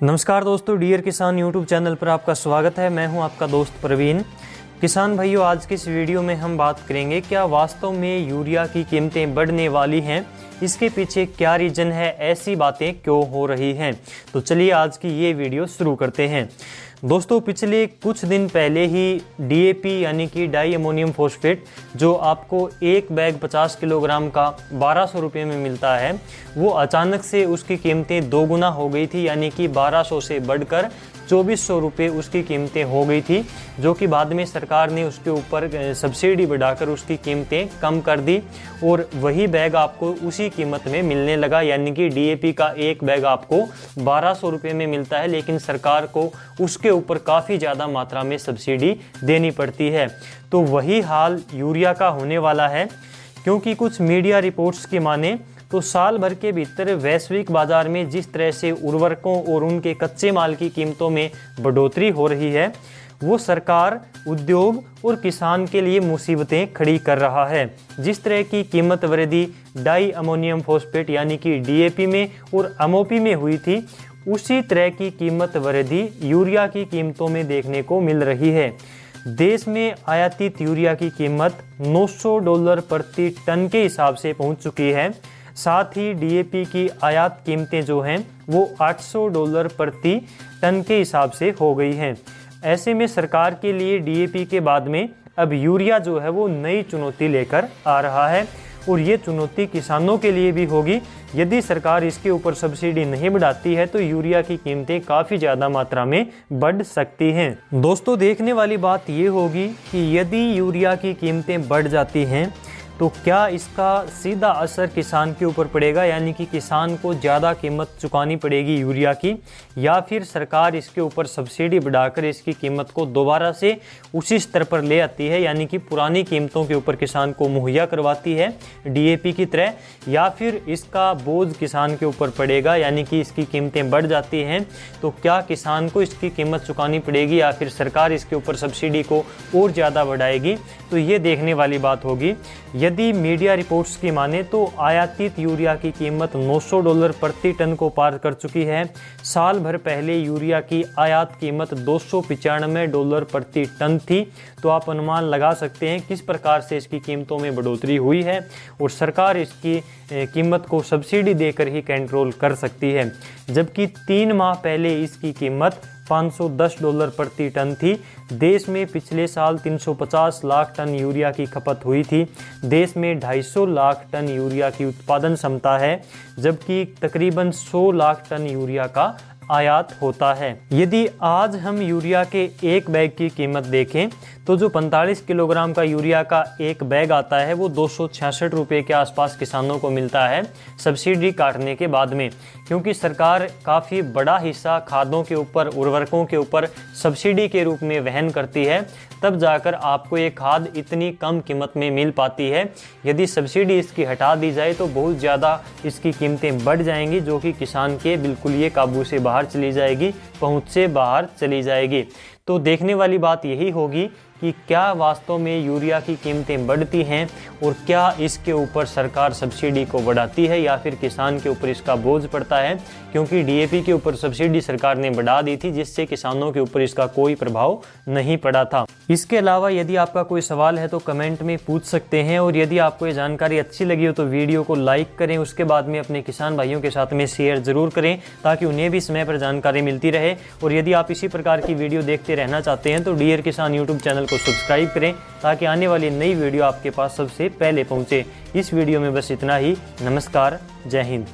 नमस्कार दोस्तों, डियर किसान यूट्यूब चैनल पर आपका स्वागत है। मैं हूं आपका दोस्त प्रवीण। किसान भाइयों, आज की इस वीडियो में हम बात करेंगे क्या वास्तव में यूरिया की कीमतें बढ़ने वाली हैं, इसके पीछे क्या रीज़न है, ऐसी बातें क्यों हो रही हैं। तो चलिए आज की ये वीडियो शुरू करते हैं। दोस्तों, पिछले कुछ दिन पहले ही डीएपी यानी कि डाई अमोनियम फॉस्फेट जो आपको एक बैग 50 किलोग्राम का 1200 रुपये में मिलता है, वो अचानक से उसकी कीमतें दोगुना हो गई थी, यानी कि 1200 से बढ़कर 2400 रुपये उसकी कीमतें हो गई थी, जो कि बाद में सरकार ने उसके ऊपर सब्सिडी बढ़ाकर उसकी कीमतें कम कर दी और वही बैग आपको उसी कीमत में मिलने लगा। यानी कि डीएपी का एक बैग आपको 1200 रुपये में मिलता है, लेकिन सरकार को उसके ऊपर काफ़ी ज़्यादा मात्रा में सब्सिडी देनी पड़ती है। तो वही हाल यूरिया का होने वाला है, क्योंकि कुछ मीडिया रिपोर्ट्स की माने तो साल भर के भीतर वैश्विक बाजार में जिस तरह से उर्वरकों और उनके कच्चे माल की कीमतों में बढ़ोतरी हो रही है, वो सरकार, उद्योग और किसान के लिए मुसीबतें खड़ी कर रहा है। जिस तरह की कीमत वृद्धि डाई अमोनियम फॉस्फेट यानी कि डीएपी में और एमओपी में हुई थी, उसी तरह की कीमत वृद्धि यूरिया की कीमतों में देखने को मिल रही है। देश में आयातित यूरिया की कीमत $900 प्रति टन के हिसाब से पहुंच चुकी है। साथ ही डीएपी की आयात कीमतें जो हैं वो $800 प्रति टन के हिसाब से हो गई हैं। ऐसे में सरकार के लिए डीएपी के बाद में अब यूरिया जो है वो नई चुनौती लेकर आ रहा है, और ये चुनौती किसानों के लिए भी होगी। यदि सरकार इसके ऊपर सब्सिडी नहीं बढ़ाती है तो यूरिया की कीमतें काफ़ी ज़्यादा मात्रा में बढ़ सकती हैं। दोस्तों, देखने वाली बात ये होगी कि यदि यूरिया की कीमतें बढ़ जाती हैं तो क्या इसका सीधा असर किसान के ऊपर पड़ेगा, यानी कि किसान को ज़्यादा कीमत चुकानी पड़ेगी यूरिया की, या फिर सरकार इसके ऊपर सब्सिडी बढ़ाकर इसकी कीमत को दोबारा से उसी स्तर पर ले आती है, यानी कि पुरानी कीमतों के ऊपर किसान को मुहैया करवाती है डीएपी की तरह, या फिर इसका बोझ किसान के ऊपर पड़ेगा, यानी कि इसकी कीमतें बढ़ जाती हैं तो क्या किसान को इसकी कीमत चुकानी पड़ेगी या फिर सरकार इसके ऊपर सब्सिडी को और ज़्यादा बढ़ाएगी। तो ये देखने वाली बात होगी। यदि मीडिया रिपोर्ट्स की माने तो आयातित यूरिया की कीमत $900 प्रति टन को पार कर चुकी है। साल भर पहले यूरिया की आयात कीमत $295 प्रति टन थी। तो आप अनुमान लगा सकते हैं किस प्रकार से इसकी कीमतों में बढ़ोतरी हुई है, और सरकार इसकी कीमत को सब्सिडी देकर ही कंट्रोल कर सकती है। जबकि 3 माह पहले इसकी कीमत $510 प्रति टन थी। देश में पिछले साल 350 लाख टन यूरिया की खपत हुई थी। देश में 250 लाख टन यूरिया की उत्पादन क्षमता है, जबकि तकरीबन 100 लाख टन यूरिया का आयात होता है। यदि आज हम यूरिया के एक बैग की कीमत देखें तो जो 45 किलोग्राम का यूरिया का एक बैग आता है वो 266 रुपये के आसपास किसानों को मिलता है सब्सिडी काटने के बाद में, क्योंकि सरकार काफ़ी बड़ा हिस्सा खादों के ऊपर, उर्वरकों के ऊपर सब्सिडी के रूप में वहन करती है, तब जाकर आपको ये खाद इतनी कम कीमत में मिल पाती है। यदि सब्सिडी इसकी हटा दी जाए तो बहुत ज़्यादा इसकी कीमतें बढ़ जाएंगी, जो कि किसान के बिल्कुल ये काबू से बाहर चली जाएगी, पहुँच से बाहर चली जाएगी। तो देखने वाली बात यही होगी कि क्या वास्तव में यूरिया की कीमतें बढ़ती हैं और क्या इसके ऊपर सरकार सब्सिडी को बढ़ाती है या फिर किसान के ऊपर इसका बोझ पड़ता है, क्योंकि डीएपी के ऊपर सब्सिडी सरकार ने बढ़ा दी थी, जिससे किसानों के ऊपर इसका कोई प्रभाव नहीं पड़ा था। इसके अलावा यदि आपका कोई सवाल है तो कमेंट में पूछ सकते हैं, और यदि आपको ये जानकारी अच्छी लगी हो तो वीडियो को लाइक करें, उसके बाद में अपने किसान भाइयों के साथ में शेयर ज़रूर करें ताकि उन्हें भी समय पर जानकारी मिलती रहे। और यदि आप इसी प्रकार की वीडियो देखते रहना चाहते हैं तो डियर किसान यूट्यूब चैनल को सब्सक्राइब करें ताकि आने वाली नई वीडियो आपके पास सबसे पहले पहुंचे। इस वीडियो में बस इतना ही। नमस्कार, जय हिंद।